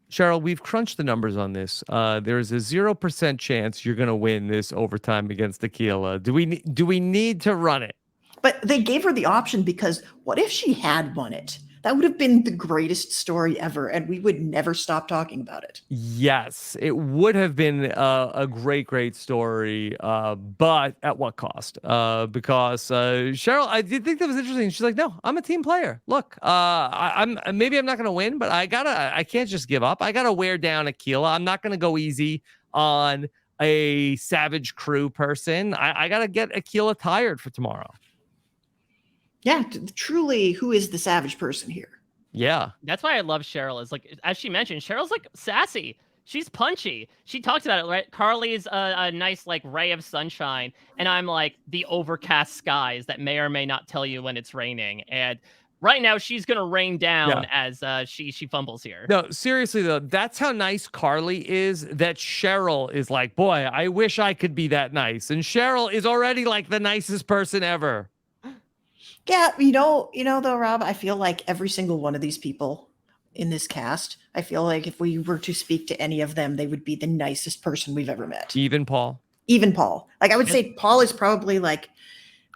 Cheryl, we've crunched the numbers on this. There's a 0% chance you're going to win this overtime against Akila. Do we need to run it? But they gave her the option because what if she had won it? That would have been the greatest story ever, and we would never stop talking about it. Yes, it would have been a great story, but at what cost? Because Cheryl, I did think that was interesting. She's like, no, I'm a team player. Look, I'm not gonna win, but I can't just give up. I gotta wear down Akila. I'm not gonna go easy on a Savage Crew person. I gotta get Akila tired for tomorrow. Yeah, truly, who is the savage person here? Yeah. That's why I love Cheryl. Is like, as she mentioned, Cheryl's like sassy. She's punchy. She talks about it, right? Carly's a nice like ray of sunshine, and I'm like the overcast skies that may or may not tell you when it's raining. And right now, she's gonna rain down Yeah. as she fumbles here. No, seriously though, that's how nice Carly is. That Cheryl is like, boy, I wish I could be that nice. And Cheryl is already like the nicest person ever. Yeah, though, Rob, I feel like every single one of these people in this cast, I feel like if we were to speak to any of them, they would be the nicest person we've ever met. Even Paul. Even Paul. Like, I would say Paul is probably like,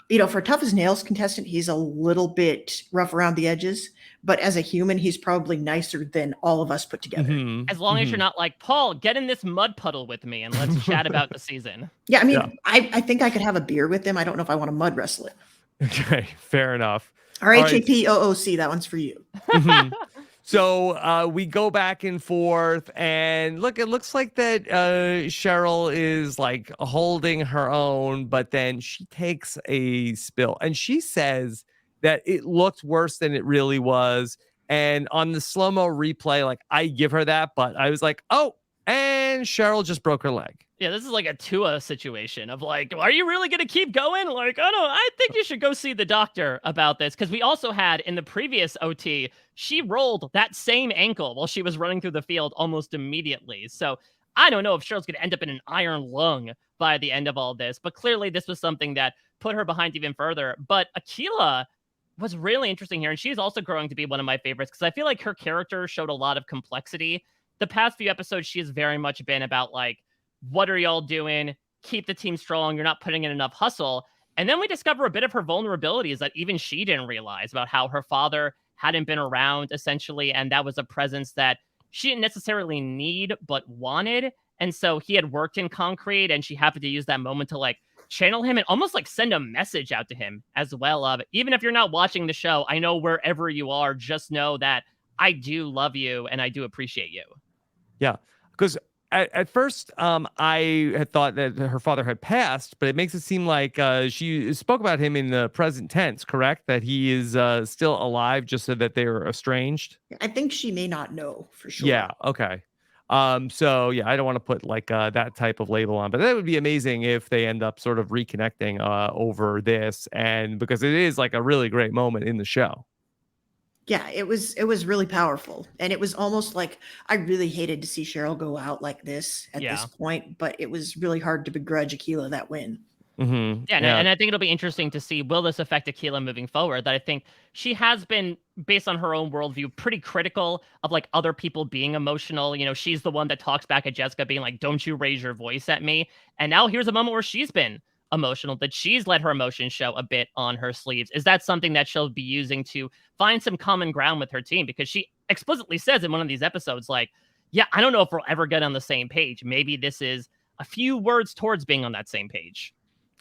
for a tough as nails contestant, he's a little bit rough around the edges, but as a human, he's probably nicer than all of us put together. As long as you're not like, Paul, get in this mud puddle with me and let's chat about the season. Yeah, I mean, I think I could have a beer with him. I don't know if I want to mud wrestle him. Okay, fair enough. RHAP OOC, that one's for you. So we go back and forth, and look, it looks like that Cheryl is like holding her own, but then she takes a spill, and she says that it looked worse than it really was. And on the slow-mo replay, like, I give her that, but I was like, oh, and Cheryl just broke her leg. Yeah, this is like a Tua situation of like, are you really going to keep going? Like, oh no, I think you should go see the doctor about this. Because we also had in the previous OT, she rolled that same ankle while she was running through the field almost immediately. So I don't know if Cheryl's going to end up in an iron lung by the end of all this. But clearly this was something that put her behind even further. But Akilah was really interesting here. And she's also growing to be one of my favorites because I feel like her character showed a lot of complexity. The past few episodes, she has very much been about like, what are y'all doing? Keep the team strong. You're not putting in enough hustle. And then we discover a bit of her vulnerabilities that even she didn't realize about how her father hadn't been around essentially. And that was a presence that she didn't necessarily need, but wanted. And so he had worked in concrete and she happened to use that moment to like channel him and almost like send a message out to him as well of, even if you're not watching the show, I know wherever you are, just know that I do love you and I do appreciate you. Yeah, because at first, I had thought that her father had passed, but it makes it seem like she spoke about him in the present tense, correct? That he is still alive, just so that they are estranged. I think she may not know for sure. Yeah, okay. So yeah, I don't want to put like that type of label on, but that would be amazing if they end up sort of reconnecting over this, and because it is like a really great moment in the show. Yeah, it was really powerful. And it was almost like I really hated to see Cheryl go out like this at this point, but it was really hard to begrudge Akilah that win. Mm-hmm. Yeah, and I think it'll be interesting to see, will this affect Akilah moving forward? That I think she has been, based on her own worldview, pretty critical of like other people being emotional. You know, she's the one that talks back at Jessica being like, don't you raise your voice at me. And now here's a moment where she's been emotional, that she's let her emotions show a bit on her sleeves. Is that something that she'll be using to find some common ground with her team? Because she explicitly says in one of these episodes, like, yeah, I don't know if we'll ever get on the same page. Maybe this is a few words towards being on that same page.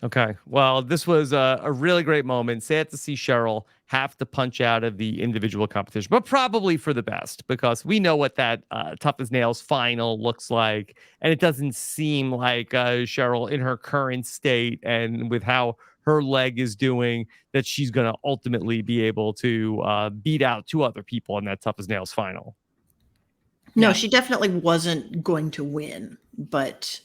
Okay. Well, this was a really great moment. Sad to see Cheryl have to punch out of the individual competition, but probably for the best, because we know what that Tough as Nails final looks like. And it doesn't seem like Cheryl in her current state and with how her leg is doing, that she's going to ultimately be able to beat out two other people in that Tough as Nails final. No, she definitely wasn't going to win, but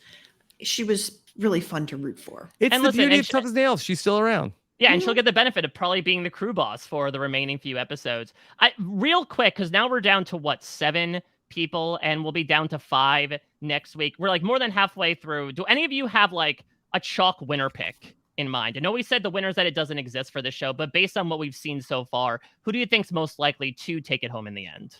she was really fun to root for. It's the beauty of Tough as Nails. She's still around. Yeah, and she'll get the benefit of probably being the crew boss for the remaining few episodes. Real quick, because now we're down to, 7 people, and we'll be down to 5 next week. We're like more than halfway through. Do any of you have like a chalk winner pick in mind? I know we said the winners that it doesn't exist for the show, but based on what we've seen so far, who do you think's most likely to take it home in the end?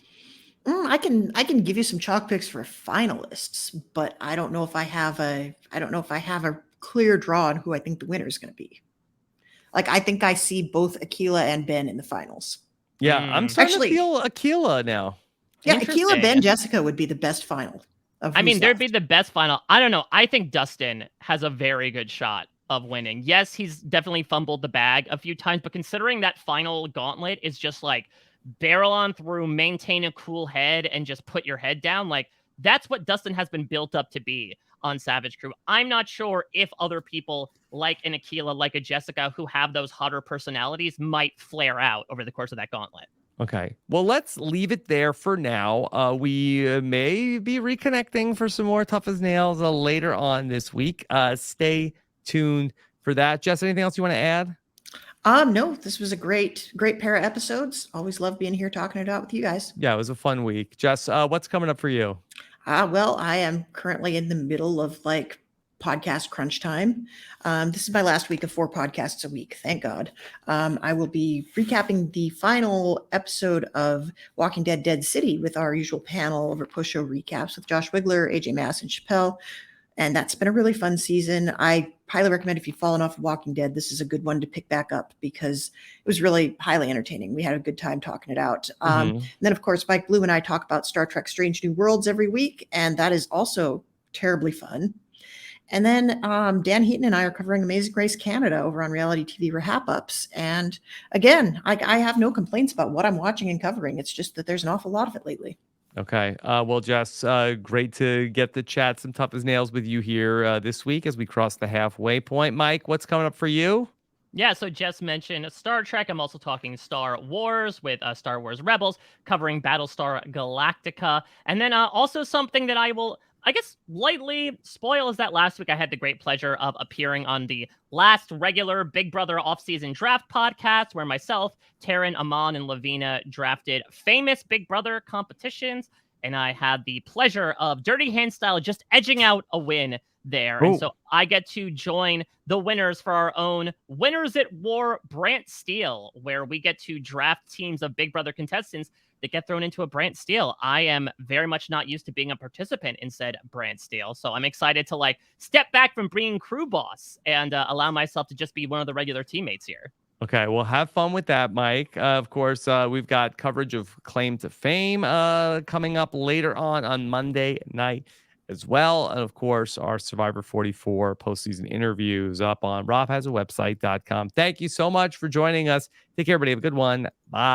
I can give you some chalk picks for finalists, but I don't know if I have a clear draw on who I think the winner is going to be. Like, I think I see both Akilah and Ben in the finals. Yeah, I'm starting to feel Akilah now. Yeah, Akilah, Ben, Jessica would be the best final. There'd be the best final. I don't know. I think Dustin has a very good shot of winning. Yes, he's definitely fumbled the bag a few times, but considering that final gauntlet is just like barrel on through, maintain a cool head, and just put your head down, like that's what Dustin has been built up to be on Savage Crew. I'm not sure if other people like an Akilah, like a Jessica, who have those hotter personalities might flare out over the course of that gauntlet. Okay. Well, let's leave it there for now. We may be reconnecting for some more Tough as Nails later on this week. Stay tuned for that. Jess, anything else you want to add? No, this was a great pair of episodes. Always love being here talking it out with you guys. Yeah, it was a fun week. Jess, what's coming up for you? Well, I am currently in the middle of like podcast crunch time. This is my last week of 4 podcasts a week. Thank God. I will be recapping the final episode of Walking Dead Dead City with our usual panel of Push Show recaps with Josh Wigler, AJ Mass, and Chappelle. And that's been a really fun season. I highly recommend if you've fallen off of Walking Dead, this is a good one to pick back up because it was really highly entertaining. We had a good time talking it out. And then, of course, Mike Blue and I talk about Star Trek Strange New Worlds every week, and that is also terribly fun. And then Dan Heaton and I are covering Amazing Race Canada over on Reality TV RHAP Ups. And again, I have no complaints about what I'm watching and covering. It's just that there's an awful lot of it lately. Okay. Well, Jess, great to get to chat some Tough as Nails with you here this week as we cross the halfway point. Mike, what's coming up for you? Yeah, so Jess mentioned Star Trek. I'm also talking Star Wars with Star Wars Rebels, covering Battlestar Galactica. And then also something that I will, I guess, lightly spoil is that last week I had the great pleasure of appearing on the last regular Big Brother off-season draft podcast where myself, Taryn, Amon, and Lavina drafted famous Big Brother competitions. And I had the pleasure of Dirty Hand style just edging out a win there. Ooh. And so I get to join the winners for our own Winners at War Brant Steel, where we get to draft teams of Big Brother contestants that get thrown into a Brant Steel. I am very much not used to being a participant in said Brant Steel, so I'm excited to like step back from being crew boss and allow myself to just be one of the regular teammates here. Okay, well, have fun with that, Mike. Of course, we've got coverage of Claim to Fame coming up later on Monday night as well. And of course, our Survivor 44 postseason interviews up on robhasawebsite.com. Thank you so much for joining us. Take care, everybody. Have a good one. Bye.